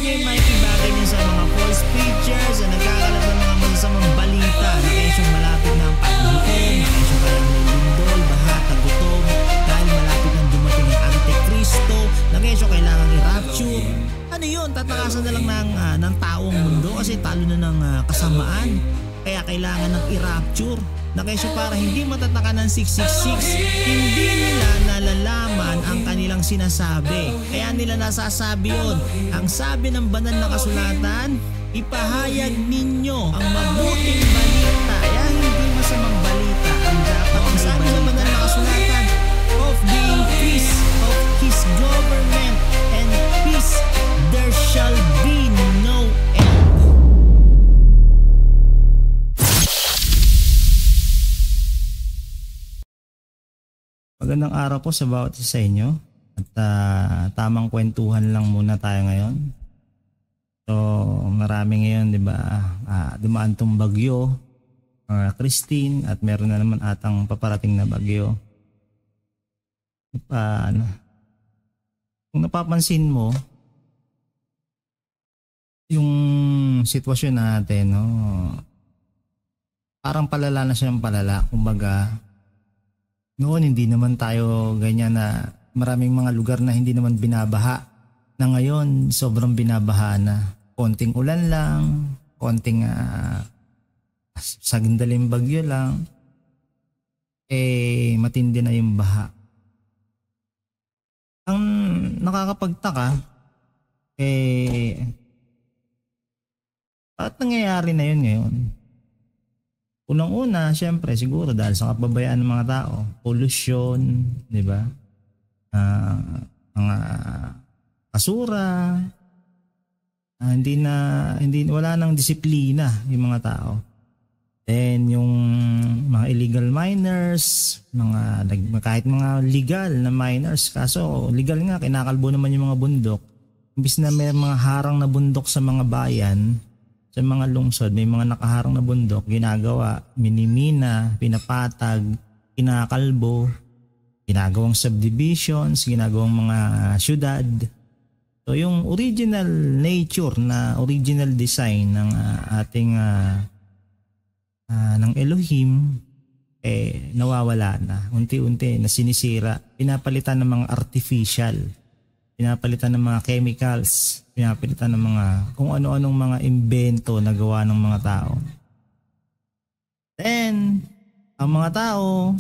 niyo yung makikibagay niyo sa mga false preachers na nagkakalat ng mga masasamang balita na kesyong malapit na ang paghukom, na kesyong kaya lindol, baha, tagutom, dahil malapit nang dumating ang Antikristo, na kesyong kailangan i-rapture. Ano yun? Tatakasan na lang ng taong mundo kasi talo na ng kasamaan. Kaya kailangan ng i-rapture. Na kesyo para hindi matataka ng 666, hindi nila nalalaman ang kanilang sinasabi. Kaya nila nasasabi yun. Ang sabi ng banal na kasulatan, ipahayag ninyo ang mabuting balita. Kaya hindi masamang balita ang dapat. Ang sabi ng banal na kasulatan, of the increase of His government and peace, there shall be no end. Magandang araw po sa bawat isa sa inyo at tamang kwentuhan lang muna tayo ngayon. So marami ngayon, di ba, dumaan tong bagyo, Christine, at meron na naman atang paparating na bagyo. Kung napapansin mo yung sitwasyon natin, no, parang palala na siya ng palala. Kumbaga, noon hindi naman tayo ganyan na maraming mga lugar na hindi naman binabaha. Na ngayon sobrang binabaha na. Konting ulan lang, konting sagindaling bagyo lang, matindi na yung baha. Ang nakakapagtaka, bakit nangyayari na yun ngayon? Unang-una, syempre, siguro dahil sa kapabayaan ng mga tao, pollution, di ba? Mga kasura, wala nang disiplina yung mga tao. Then yung mga illegal miners, kahit mga legal na miners, kaso legal nga, kinakalbo naman yung mga bundok. Imbis na may mga harang na bundok sa mga bayan, sa mga lungsod, may mga nakaharang na bundok, ginagawa, minimina, pinapatag, kinakalbo, ginagawang subdivisions, ginagawang mga syudad. So yung original nature na original design ng ating ng Elohim nawawala na. Unti-unti na sinisira, pinapalitan ng mga artificial, pinapalitan ng mga chemicals, pinapalitan ng mga kung ano-anong mga imbento na gawa ng mga tao. Then, ang mga tao,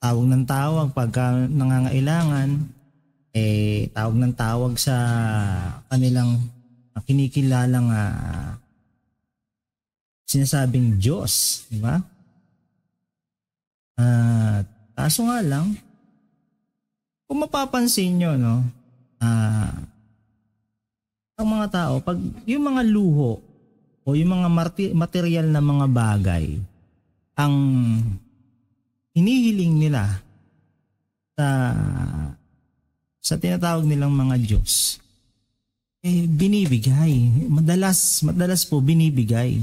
tawag ng tawag pagka nangangailangan, tawag ng tawag sa kanilang kinikilalang sinasabing Diyos, di ba? Kaso nga lang, kung mapapansin nyo, no, ang mga tao, pag yung mga luho o yung mga material na mga bagay, ang hinihiling nila sa tinatawag nilang mga Diyos, binibigay. Madalas po binibigay.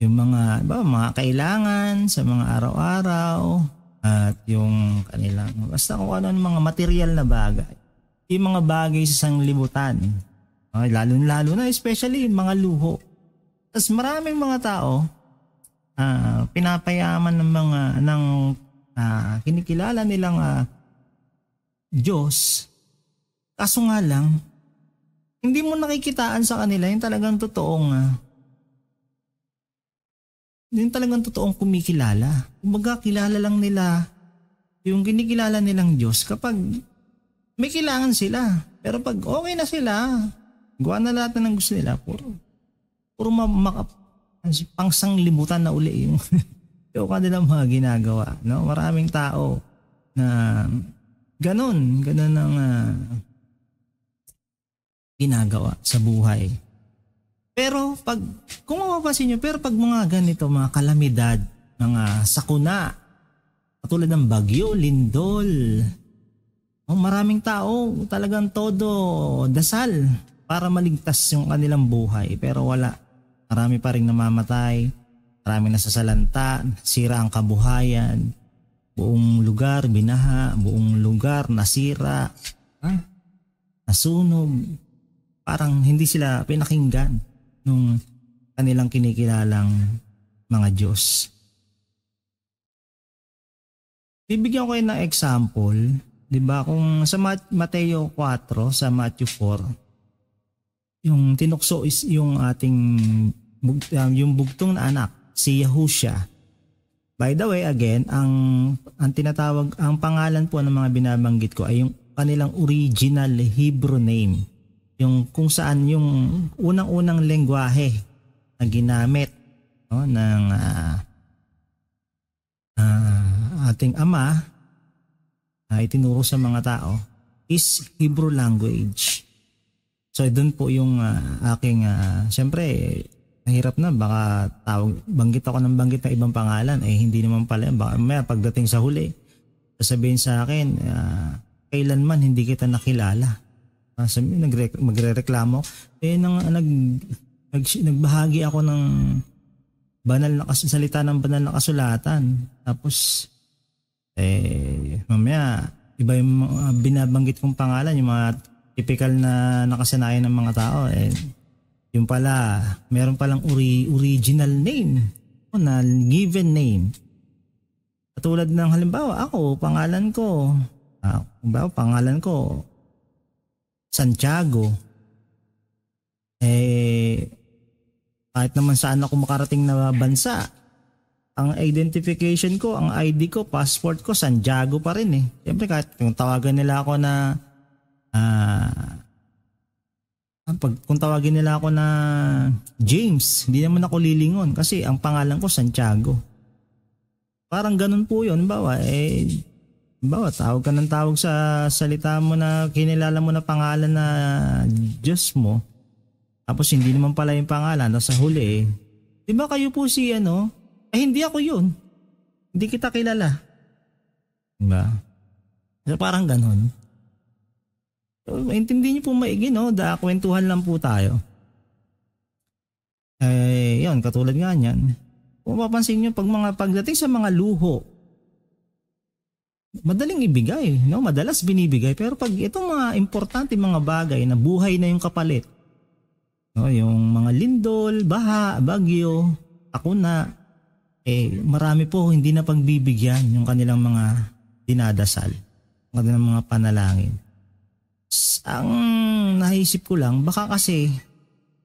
Yung mga kailangan sa mga araw-araw at yung kanilang, basta kung ano mga material na bagay. Yung mga bagay sa sanglibutan. Lalo na especially yung mga luho. Tapos maraming mga tao pinapayaman ng kinikilala nilang Diyos. Kaso nga lang, hindi mo nakikitaan sa kanila yung talagang totoong kumikilala. Kumbaga kilala lang nila yung kinikilala nilang Diyos kapag may kailangan sila. Pero pag okay na sila, gawa na lahat ng gusto nila, puro pangsanglibutan na uli yung kanilang mga ginagawa. No? Maraming tao na ganun ang ginagawa sa buhay. Pero kung mapapansin nyo, pag mga ganito, mga kalamidad, mga sakuna, katulad ng bagyo, lindol, maraming tao talagang todo dasal para maligtas yung kanilang buhay. Pero wala. Marami pa rin namamatay, marami nasasalanta, sira ang kabuhayan, buong lugar binaha, buong lugar nasira. nasunog. Parang hindi sila pinakinggan nung kanilang kinikilalang mga Diyos. Bibigyan ko kayo ng example, 'di ba? Kung sa Mateo 4, sa Matthew 4, yung tinukso is yung ating yung bugtong na anak, si Yahushua. By the way, again, ang tinatawag, ang pangalan po ng mga binabanggit ko ay yung kanilang original Hebrew name. Yung kung saan yung unang-unang lengguwahe na ginamit, no, ng ating ama itinuro sa mga tao is Hebrew language. So doon po yung aking siyempre mahirap na, baka banggit ako ng ibang pangalan, hindi naman pala, baka may pagdating sa huli sasabihin sa akin, kailanman hindi kita nakilala. Magrereklamo. Nagbahagi ako ng banal na salita ng banal na kasulatan. Tapos mamaya iba yung mga binabanggit kong pangalan, yung mga typical na nakasanayan ng mga tao. Yung pala, meron palang original name na given name. Katulad ng halimbawa, pangalan ko Santiago. Kahit naman saan ako makarating na bansa, ang identification ko, ang ID ko, passport ko, Santiago pa rin eh. Siyempre kahit kung tawagan nila ako na kung tawagin nila ako na James, hindi naman ako lilingon kasi ang pangalan ko Santiago. Parang ganun po yun. Tawag ka ng tawag sa salita mo na kinilala mo na pangalan na Diyos mo. Tapos hindi naman pala yung pangalan na sa huli. Di ba kayo po si hindi ako yun. Hindi kita kilala. Diba? So parang ganun. So, intindihin niyo po maigi, no? Kwentuhan lang po tayo. Yun, katulad nga niyan. Kung mapapansin niyo, pagdating sa mga luho, madaling ibigay, no? Madalas binibigay. Pero pag itong mga importante mga bagay na buhay na yung kapalit, no? Yung mga lindol, baha, bagyo, sakuna, marami po hindi na pagbibigyan yung kanilang mga dinadasal, kanilang mga panalangin. Ang naisip ko lang, baka kasi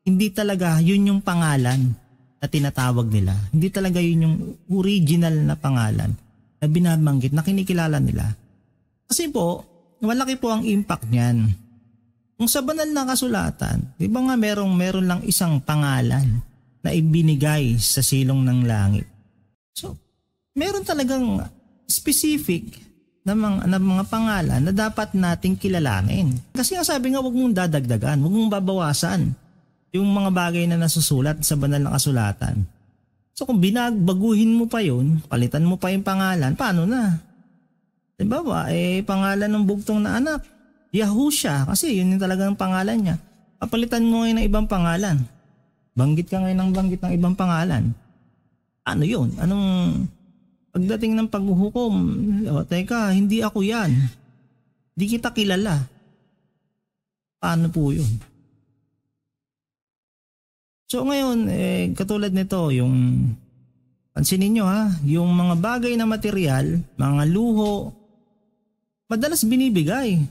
hindi talaga yun yung pangalan na tinatawag nila. Hindi talaga yun yung original na pangalan na binabanggit, na kinikilala nila. Kasi po, malaki po ang impact niyan. Kung sa banal na kasulatan, di ba nga meron lang isang pangalan na ibinigay sa silong ng langit. So, meron talagang specific na mga pangalan na dapat nating kilalanin. Kasi nga sabi nga, huwag mong dadagdagan, huwag mong babawasan yung mga bagay na nasusulat sa banal na kasulatan. So kung baguhin mo pa yun, palitan mo pa yung pangalan, paano na? Diba ba? Pangalan ng bugtong na anak, Yahushua, kasi yun yung talagang pangalan niya. Papalitan mo ngayon ng ibang pangalan. Banggit ka ngayon ng ibang pangalan. Ano yun? Pagdating ng paghuhukom, teka, hindi ako yan. Hindi kita kilala. Paano po yun? So ngayon, katulad nito, yung pansinin nyo yung mga bagay na material, mga luho, madalas binibigay.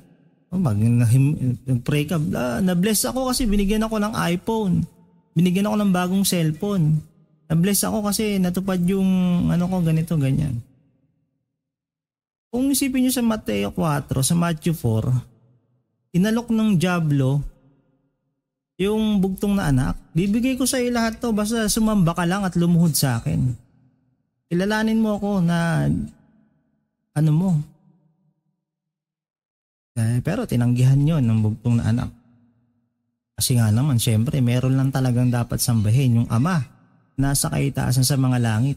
Pray ka, na-bless ako kasi binigyan ako ng iPhone. Binigyan ako ng bagong cellphone. Na-bless ako kasi natupad yung ganito, ganyan. Kung isipin nyo sa Mateo 4, sa Matthew 4, inalok ng dyablo yung bugtong na anak. Bibigay ko sa iyo lahat to, basta sumamba ka lang at lumuhod sa akin. Kilalanin mo ako na mo. Pero tinanggihan yon ng bugtong na anak. Kasi nga naman, syempre, meron lang talagang dapat sambahin, yung ama. Nasa kaitaasan sa mga langit.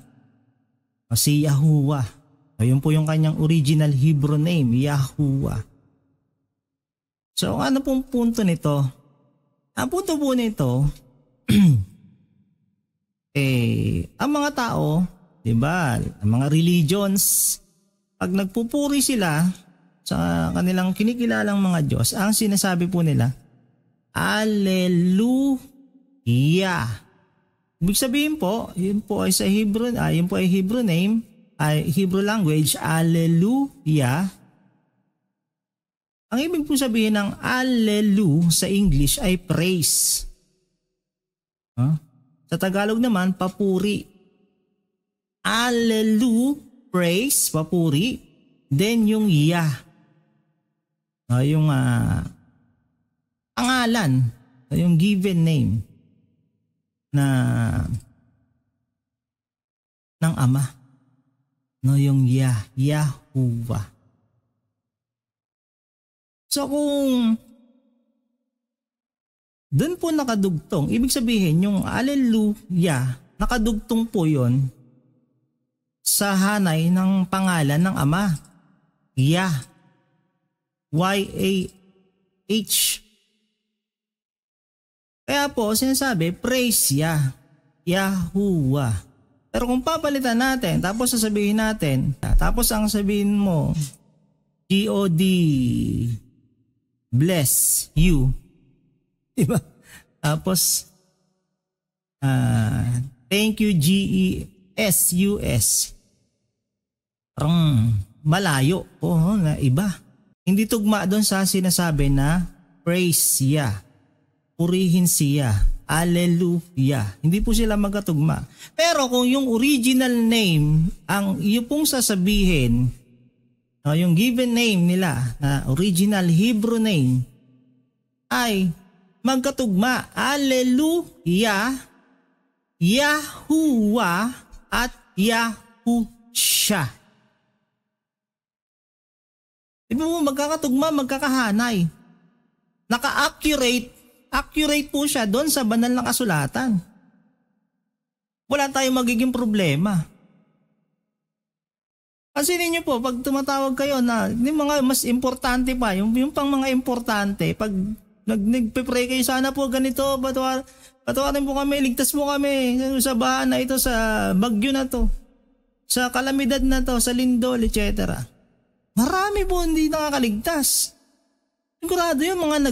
Si Yahuwah. Ayun po yung kanyang original Hebrew name, Yahuwah. So ano pong punto nito? Ang punto po nito, ang mga tao, diba, ang mga religions, pag nagpupuri sila sa kanilang kinikilalang mga Diyos, ang sinasabi po nila, Alleluia. Ibig sabihin po, yun po ay sa Hebrew, yun po ay Hebrew name, ay Hebrew language, Alleluia. Ang ibig po sabihin ng Allelu sa English ay praise. Sa Tagalog naman, papuri. Allelu, praise, papuri. Then yung Yah. Yung pangalan, yung given name na ng Ama. Yung Yah, Yahuwah. So kung doon po nakadugtong, ibig sabihin yung Alleluia, nakadugtong po yon sa hanay ng pangalan ng Ama. Yah. Y-A-H. Kaya po sinasabi, praise Yah, Yahuwah. Pero kung papalitan natin, tapos sasabihin natin, tapos ang sabihin mo, God bless you. Diba? Tapos, thank you Jesus. Parang malayo. Na iba. Hindi tugma doon sa sinasabi na praise siya. Purihin siya. Alleluia. Hindi po sila magkatugma. Pero kung yung original name, ang iyo pong sasabihin, yung given name nila, original Hebrew name, ay magkatugma. Alleluia, Yahuwah, at Yahusha. Iba mo magkakatugma, magkakahanay. Accurate po siya doon sa banal na kasulatan. Wala tayong magiging problema. Kasi ninyo po, pag tumatawag kayo na yung mga mas importante pa, yung pang mga importante, pag nagpe-pray kayo, sana po ganito, patawarin po kami, ligtas mo kami sa baha na ito, sa bagyo na to, sa kalamidad na to, sa lindol, etc. Marami po hindi nakakaligtas. Sigurado yun, mga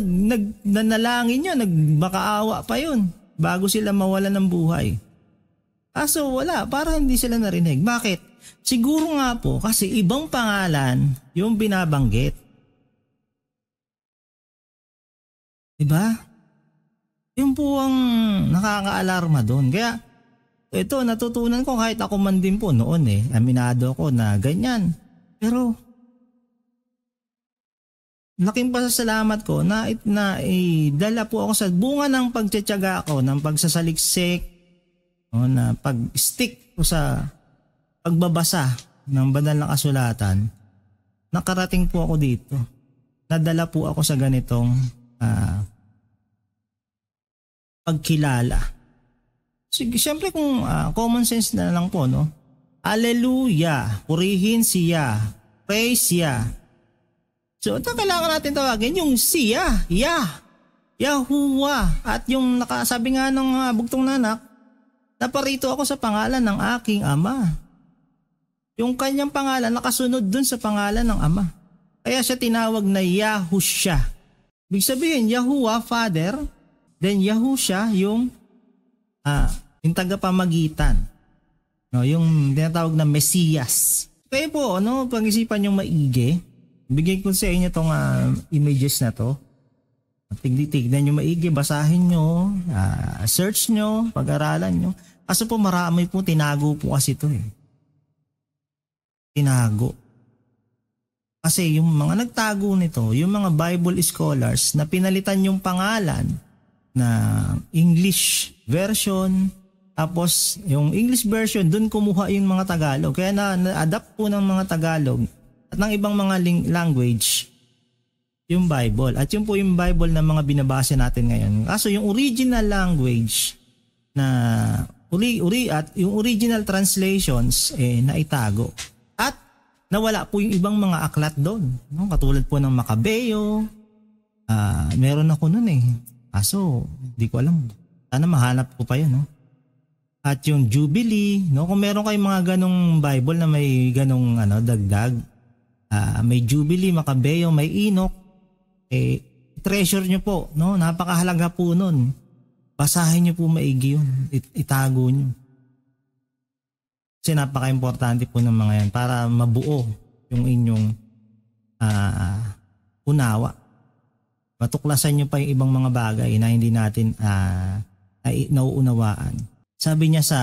nanalangin nyo, nagmakaawa pa yun bago sila mawala ng buhay. Kaso wala, parang hindi sila narinig. Bakit? Siguro nga po kasi ibang pangalan yung binabanggit. Diba? Yun po ang nakaka-alarma doon. Kaya ito natutunan ko kahit ako man din po noon aminado ko na ganyan. Pero laking pasasalamat ko na dala po ako sa bunga ng pagtitiyaga ko, ng pagsasaliksik, na pag-stick ko sa pagbabasa ng banal na kasulatan. Nakarating po ako dito. Nadala po ako sa ganitong pagkilala. Sige, siyempre kung common sense na lang po, no? Alleluia, purihin siya, praise siya. So, ito kailangan natin tawagin yung siya, Yahuwah. At yung nakasabi nga ng bugtong nanak, naparito ako sa pangalan ng aking Ama. Yung kanyang pangalan nakasunod dun sa pangalan ng Ama. Kaya siya tinawag na Yahusha. Ibig sabihin, Yahuwah, Father, then Yahusha, yung tagapamagitan. No, yung tinatawag na Mesiyas. Kaya po, pag-isipan yung maigi, bigay ko sa inyo itong images na to. Tignan nyo maigi, basahin nyo, search nyo, pag-aralan nyo. Kaso po marami po, tinago po kasi ito Tinago. Kasi yung mga nagtago nito, yung mga Bible scholars na pinalitan yung pangalan na English version, tapos yung English version, dun kumuha yung mga Tagalog. Kaya na-adapt po ng mga Tagalog at ng ibang mga language yung Bible. At yun po yung Bible na mga binabasa natin ngayon. Kaso yung original language na at yung original translations naitago. At nawala po yung ibang mga aklat doon. No? Katulad po ng Macabeo. Meron ako nun Kaso di ko alam. Sana mahanap ko pa yun. No? At yung Jubilee. No? Kung meron kayong mga ganong Bible na may ganong dagdag, may Jubilee, Macabeo, may Enoch, treasure nyo po, no? Napakahalaga po nun. Basahin nyo po maigi yun, itago nyo. Kasi napaka-importante po ng mga yan para mabuo yung inyong unawa. Matuklasan nyo pa yung ibang mga bagay na hindi natin nauunawaan. Sabi niya sa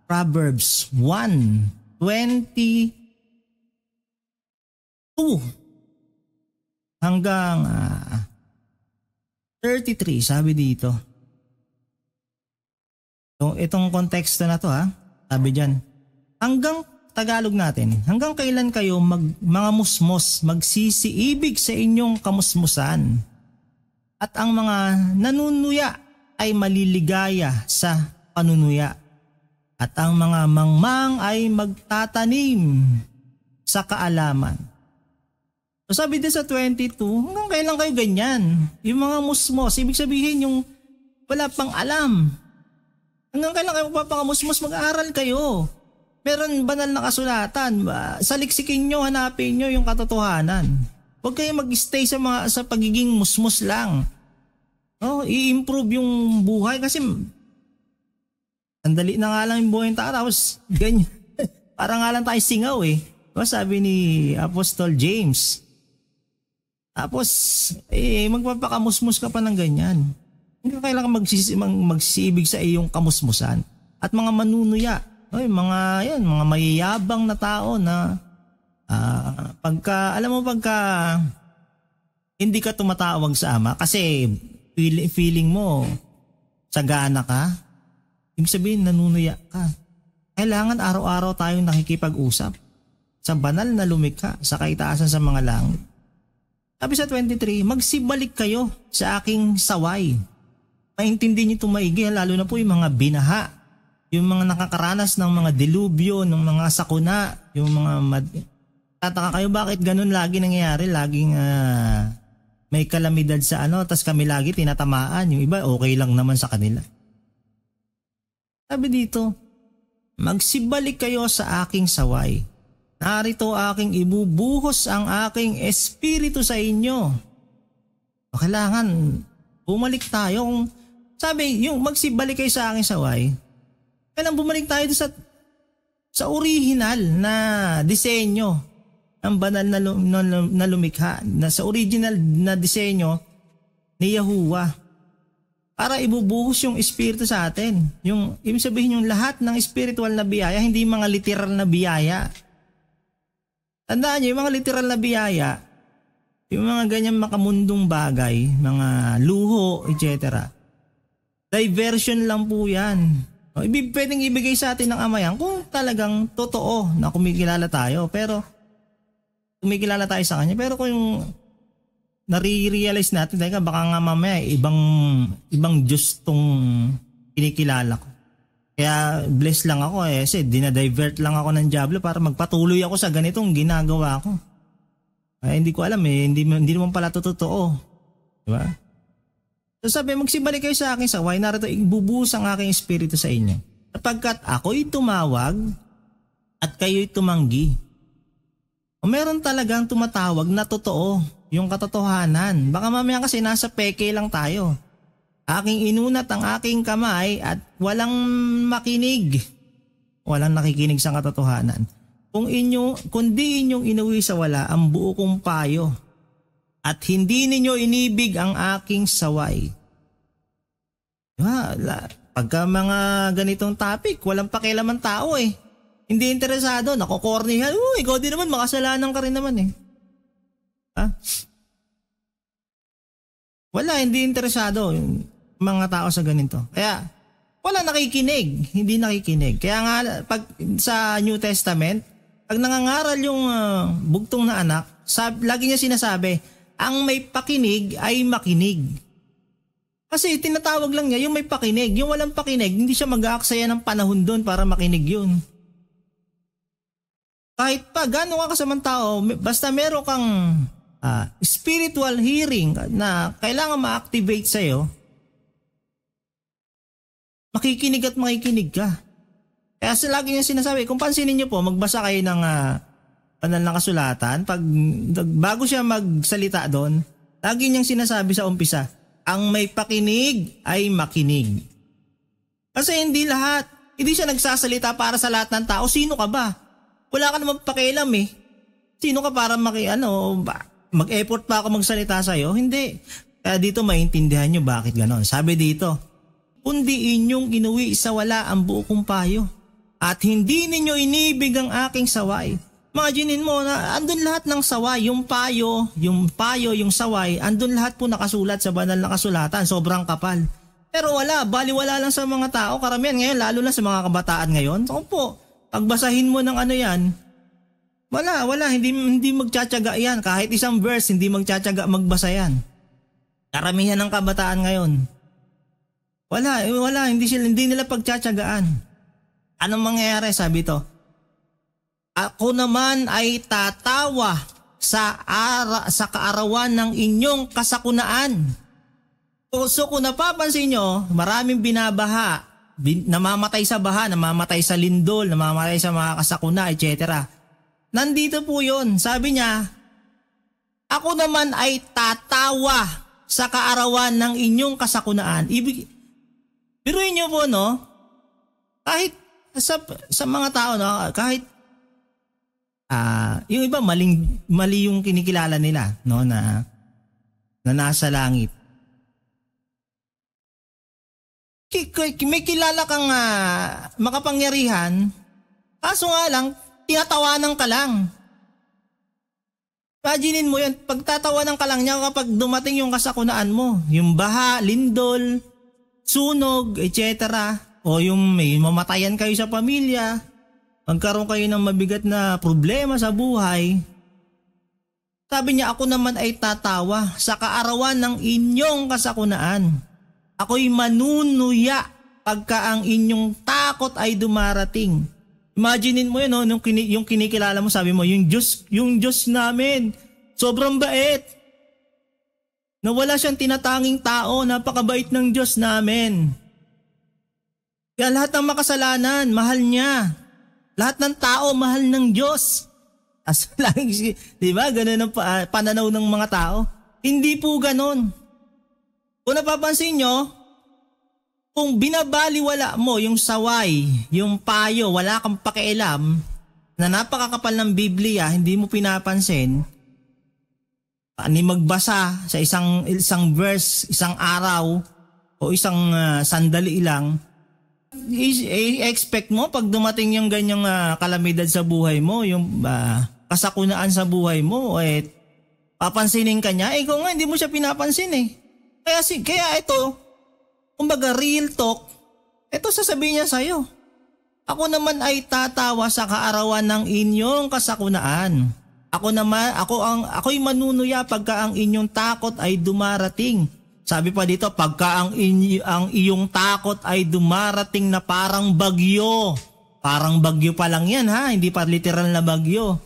Proverbs 1:22 hanggang 33, sabi dito. So, itong konteksto na to sabi dyan, hanggang Tagalog natin, hanggang kailan kayo mga musmos magsisiibig sa inyong kamusmusan at ang mga nanunuya ay maliligaya sa panunuya at ang mga mangmang ay magtatanim sa kaalaman. So sabi din sa 22, hanggang kailan kayo ganyan? Yung mga musmos, ibig sabihin yung wala pang alam. Hanggang kailan kayo magpapangamusmos, mag-aaral kayo. Meron banal na kasulatan. Saliksikin nyo, hanapin nyo yung katotohanan. Huwag kayo mag-stay sa pagiging musmos lang. I-improve yung buhay kasi sandali na nga lang yung buhay ng tao. Tapos ganyan. Parang nga lang tayo singaw sabi ni Apostol James. Tapos magpapakamusmus ka pa ng ganyan. Hindi kailangan magsisibig sa iyong kamusmusan. At mga manunuya. Mga mayayabang na tao na pagka hindi ka tumatawag sa Ama kasi feeling mo sagana ka, ibig sabihin nanunuya ka. Kailangan araw-araw tayong nakikipag-usap sa banal na lumikha sa kaitaasan sa mga langit. Sabi sa 23, magsibalik kayo sa aking saway. Maintindihin niyo ito maigi, lalo na po yung mga binaha. Yung mga nakakaranas ng mga delubyo, ng mga sakuna, yung mga tataka kayo bakit ganun lagi nangyayari, laging may kalamidad sa tas kami lagi tinatamaan, yung iba okay lang naman sa kanila. Sabi dito, magsibalik kayo sa aking saway. Narito aking ibubuhos ang aking espiritu sa inyo. Kailangan bumalik tayo. Sabi, yung magsibalik kayo sa aking saway, kailangan bumalik tayo sa original na disenyo ng banal na lumikha, sa original na disenyo ni Yahuwah para ibubuhos yung espiritu sa atin. Yung ibig sabihin yung lahat ng spiritual na biyaya, hindi mga literal na biyaya. Tandaan niyo, yung mga literal na biyaya, yung mga ganyang makamundong bagay, mga luho, etc. Diversion lang po yan. Pwedeng ibigay sa atin ng Ama yan kung talagang totoo na kumikilala tayo. Pero kumikilala tayo sa Kanya. Pero kung yung nare-realize natin, teka baka nga mamaya ibang Diyos tong kinikilala ko. Kaya blessed lang ako kasi dinadivert lang ako ng Diablo para magpatuloy ako sa ganitong ginagawa ko. Hindi ko alam hindi naman pala totoo. Diba? So sabi, magsibalik kayo sa akin saway, narito ibubuhos ang aking espiritu sa inyo. Sapagkat ako'y tumawag at kayo'y tumanggi. Meron talagang tumatawag na totoo, yung katotohanan. Baka mamaya kasi nasa peke lang tayo. Aking inunat ang aking kamay at walang makinig. Walang nakikinig sa katotohanan. Kundi inyong inuwi sa wala ang buo kong payo. At hindi ninyo inibig ang aking saway. Pagka mga ganitong topic, walang pakialaman tao Hindi interesado, nakokornihan. Ikaw din naman, makasalanan ka rin naman Wala, hindi interesado yung mga tao sa ganito. Kaya, wala nakikinig, hindi nakikinig. Kaya nga, pag sa New Testament, pag nangangaral yung bugtong na anak, lagi niya sinasabi, ang may pakinig ay makinig. Kasi tinatawag lang niya yung may pakinig. Yung walang pakinig, hindi siya mag-aaksaya ng panahon doon para makinig yun. Kahit pa gano'n ka kasamang tao, basta meron kang spiritual hearing na kailangan ma-activate sa'yo, makikinig at makikinig ka. Kaya lagi niya sinasabi, kung pansinin niyo po, magbasa kayo ng banal na kasulatan, bago siya magsalita doon, lagi niyang sinasabi sa umpisa, ang may pakinig ay makinig. Kasi hindi siya nagsasalita para sa lahat ng tao. Sino ka ba? Wala ka naman pakialam eh. Sino ka para mag-effort pa ako magsalita sa'yo? Hindi. Kaya dito maintindihan nyo bakit ganon. Sabi dito, kundi inyong inuwi sa wala ang buo kong payo, at hindi ninyo inibig ang aking saway. Imaginin mo na andun lahat ng saway, yung payo, yung saway, andun lahat po nakasulat sa banal na kasulatan, sobrang kapal. Pero baliwala lang sa mga tao, karamihan ngayon, lalo na sa mga kabataan ngayon. So po, pagbasahin mo ng yan, hindi magtsatsaga yan. Kahit isang verse, hindi magtsatsaga magbasa yan. Karamihan ng kabataan ngayon. Hindi nila pagtsatsagaan. Anong mangyayari? Sabi to, ako naman ay tatawa sa kaarawan ng inyong kasakunaan. So kung napapansin nyo, maraming binabaha, namamatay sa baha, namamatay sa lindol, namamatay sa mga kasakuna, etc. Nandito po yun. Sabi niya, ako naman ay tatawa sa kaarawan ng inyong kasakunaan. Biruin nyo po, no? Kahit sa mga tao, no? Kahit yung iba mali yung kinikilala nila, no? Na nasa langit. May kilala kang makapangyarihan, kaso nga lang, tinatawanan ka lang. Imaginin mo yan, pagtatawanan ka lang niya kapag dumating yung kasakunaan mo, yung baha, lindol, sunog, etc. O yung may mamatayan kayo sa pamilya, magkaroon kayo ng mabigat na problema sa buhay. Sabi niya, ako naman ay tatawa sa kaarawan ng inyong kasakunaan. Ako'y manunuya pagka ang inyong takot ay dumarating. Imaginin mo yun, no? Yung kinikilala mo, sabi mo, yung Diyos namin, sobrang bait. Na wala siyang tinatanging tao, napakabait ng Diyos namin. Kaya lahat ng makasalanan, mahal niya. Lahat ng tao, mahal ng Diyos. Di ba? Ganun ang pananaw ng mga tao. Hindi po ganun. Kung napapansin nyo, kung binabaliwala mo yung saway, yung payo, wala kang pakialam, na napakakapal ng Biblia, hindi mo pinapansin, magbasa sa isang verse, isang araw, o isang sandali lang, i-expect mo pag dumating yung ganyang kalamidad sa buhay mo, yung kasakunaan sa buhay mo, papansinin ka niya, kung nga hindi mo siya pinapansin Kaya ito, kumbaga real talk, ito sasabihin niya sa'yo. Ako naman ay tatawa sa kaarawan ng inyong kasakunaan. Ako'y manunuya pagka ang inyong takot ay dumarating. Sabi pa dito, pagka ang iyong takot ay dumarating na parang bagyo. Parang bagyo pa lang yan, hindi pa literal na bagyo.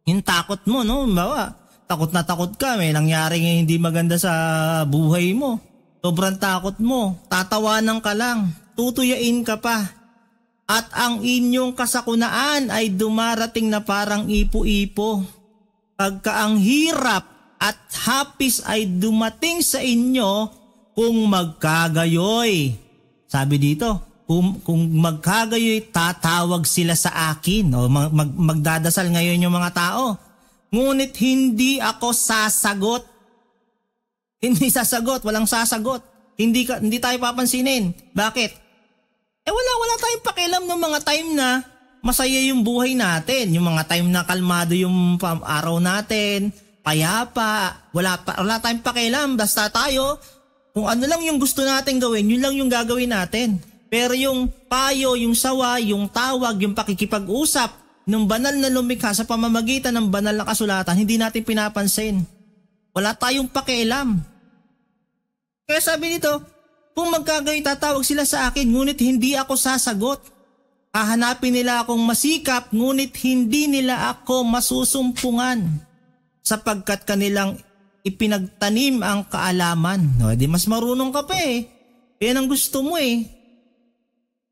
Yung takot mo, no? Bawa, takot na takot ka, may nangyaring hindi maganda sa buhay mo. Sobrang takot mo, tatawanan ka lang, tutuyain ka pa. At ang inyong kasakunaan ay dumarating na parang ipo-ipo. Pagka ang hirap at hapis ay dumating sa inyo kung magkagayoy. Sabi dito, kung magkagayoy, tatawag sila sa akin. O magdadasal ngayon yung mga tao. Ngunit hindi ako sasagot. Hindi sasagot, walang sasagot. Hindi tayo papansinin. Bakit? Wala tayong pakialam ng mga time na masaya yung buhay natin. Yung mga time na kalmado yung araw natin, payapa. Wala tayong pakialam. Basta tayo, kung ano lang yung gusto natin gawin, yun lang yung gagawin natin. Pero yung payo, yung sawa, yung tawag, yung pakikipag-usap, nung banal na lumikha sa pamamagitan ng banal na kasulatan, hindi natin pinapansin. Wala tayong pakialam. Kaya sabi nito, kung magkagayoy tatawag sila sa akin, ngunit hindi ako sasagot. Hahanapin nila akong masikap, ngunit hindi nila ako masusumpungan. Sapagkat kanilang ipinagtanim ang kaalaman. Di mas marunong ka pa Yan ang gusto mo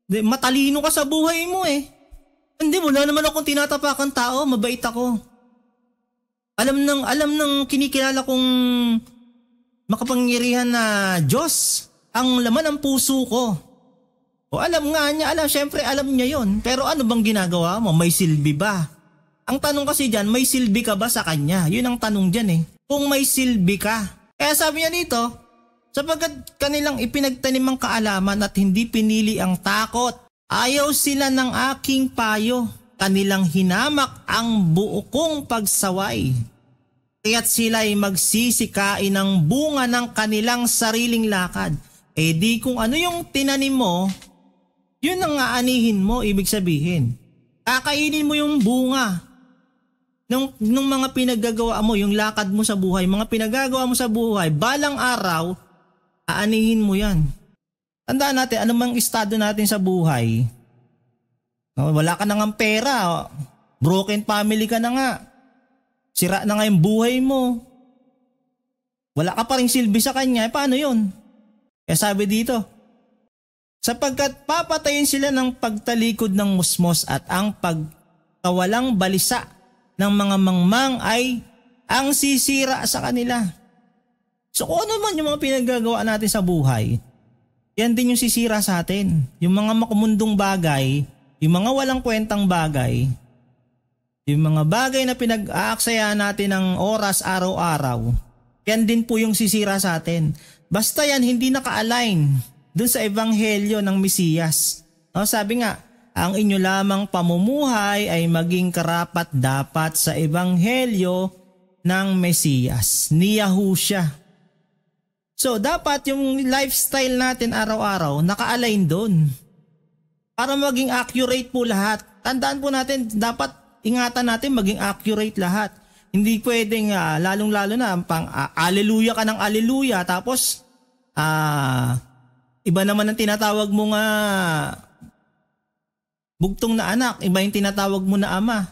Matalino ka sa buhay mo Hindi, wala naman akong tinatapakan tao, mabait ako. Alam ng kinikilala kong makapangyarihan na Diyos ang laman ng puso ko. O alam nga niya, syempre alam niya yon. Pero ano bang ginagawa mo? May silbi ba? Ang tanong kasi dyan, may silbi ka ba sa kanya? Yun ang tanong dyan eh. Kung may silbi ka. Kaya sabi niya dito, sapagkat kanilang ipinagtanim ang kaalaman at hindi pinili ang takot, ayaw sila ng aking payo. Kanilang hinamak ang buukong pagsaway. Kaya't sila'y magsisikain ng bunga ng kanilang sariling lakad. Eh di kung ano yung tinanim mo, yun ang aanihin mo, ibig sabihin. Kakainin mo yung bunga nung mga pinaggagawa mo, yung lakad mo sa buhay, mga pinagagawa mo sa buhay, balang araw, aanihin mo yan. Tandaan natin, anumang estado natin sa buhay, wala ka na nga pera, broken family ka na nga, sira na nga yung buhay mo, wala ka pa rin silbi sa kanya, paano yun? Kaya sabi dito, sapagkat papatayin sila ng pagtalikod ng musmos at ang pagkawalang balisa ng mga mangmang ay ang sisira sa kanila. So kung ano man yung mga pinaggagawa natin sa buhay, yan din yung sisira sa atin. Yung mga makumundong bagay, yung mga walang kwentang bagay, yung mga bagay na pinag-aaksaya natin ng oras araw-araw, yan din po yung sisira sa atin. Basta yan hindi naka-align dun sa ebanghelyo ng Mesiyas. Sabi nga, ang inyo lamang pamumuhay ay maging karapat-dapat sa ebanghelyo ng Mesiyas, ni Yahushua. So dapat yung lifestyle natin araw-araw naka-align doon. Para maging accurate po lahat. Tandaan po natin, dapat ingatan natin maging accurate lahat. Hindi pwedeng lalong-lalo na pang aleluya ka ng aleluya tapos iba naman ang tinatawag mo nga bugtong na anak, iba yung tinatawag mo na ama.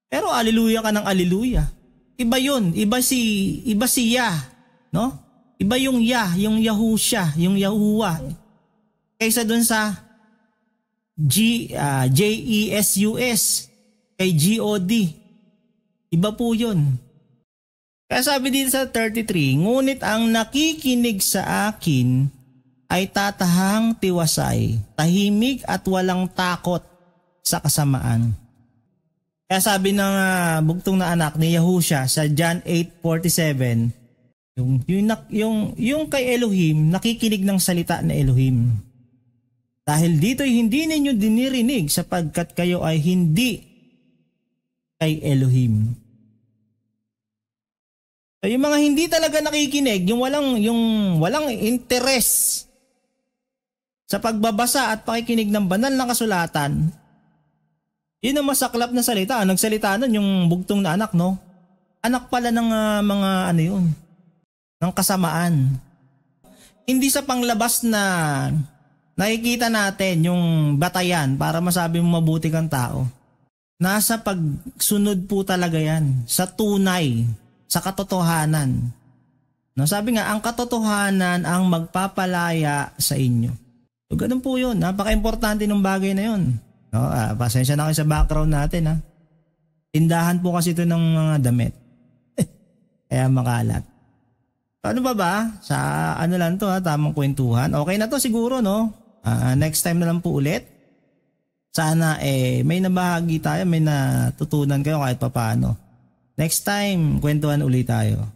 Pero aleluya ka ng aleluya. Iba yun, iba siya, no? Iba yung yung Yahushua, yung Yahuwah. Kaysa dun sa Jesus, kay God. Iba po yun. Kaya sabi dito sa 33, ngunit ang nakikinig sa akin ay tatahang tiwasay, tahimik at walang takot sa kasamaan. Kaya sabi ng bugtong na anak ni Yahushua sa John 8:47, yung kay Elohim, nakikinig ng salita na Elohim. Dahil dito'y hindi ninyo dinirinig sapagkat kayo ay hindi kay Elohim. So yung mga hindi talaga nakikinig, yung walang interes sa pagbabasa at pakikinig ng banal na kasulatan, yun ang masaklap na salita. Nagsalita nun yung bugtong na anak, no? Anak pala ng mga ano yun, ng kasamaan. Hindi sa panglabas na nakikita natin yung batayan para masabi mo mabuti kang tao. Nasa pagsunod po talaga yan, sa tunay, sa katotohanan. No, sabi nga, ang katotohanan ang magpapalaya sa inyo. So, ganun po yun. Napaka-importante ng bagay na yun. No, pasensya na kayo sa background natin. Ha? Tindahan po kasi ito ng mga damit. Kaya makalat. So, ano ba? Sa ano lang to, tamang kwentuhan. Okay na to siguro, no? Next time na lang po ulit. Sana may nabahagi tayo, may natutunan kayo kahit papaano. Next time, kwentuhan ulit tayo.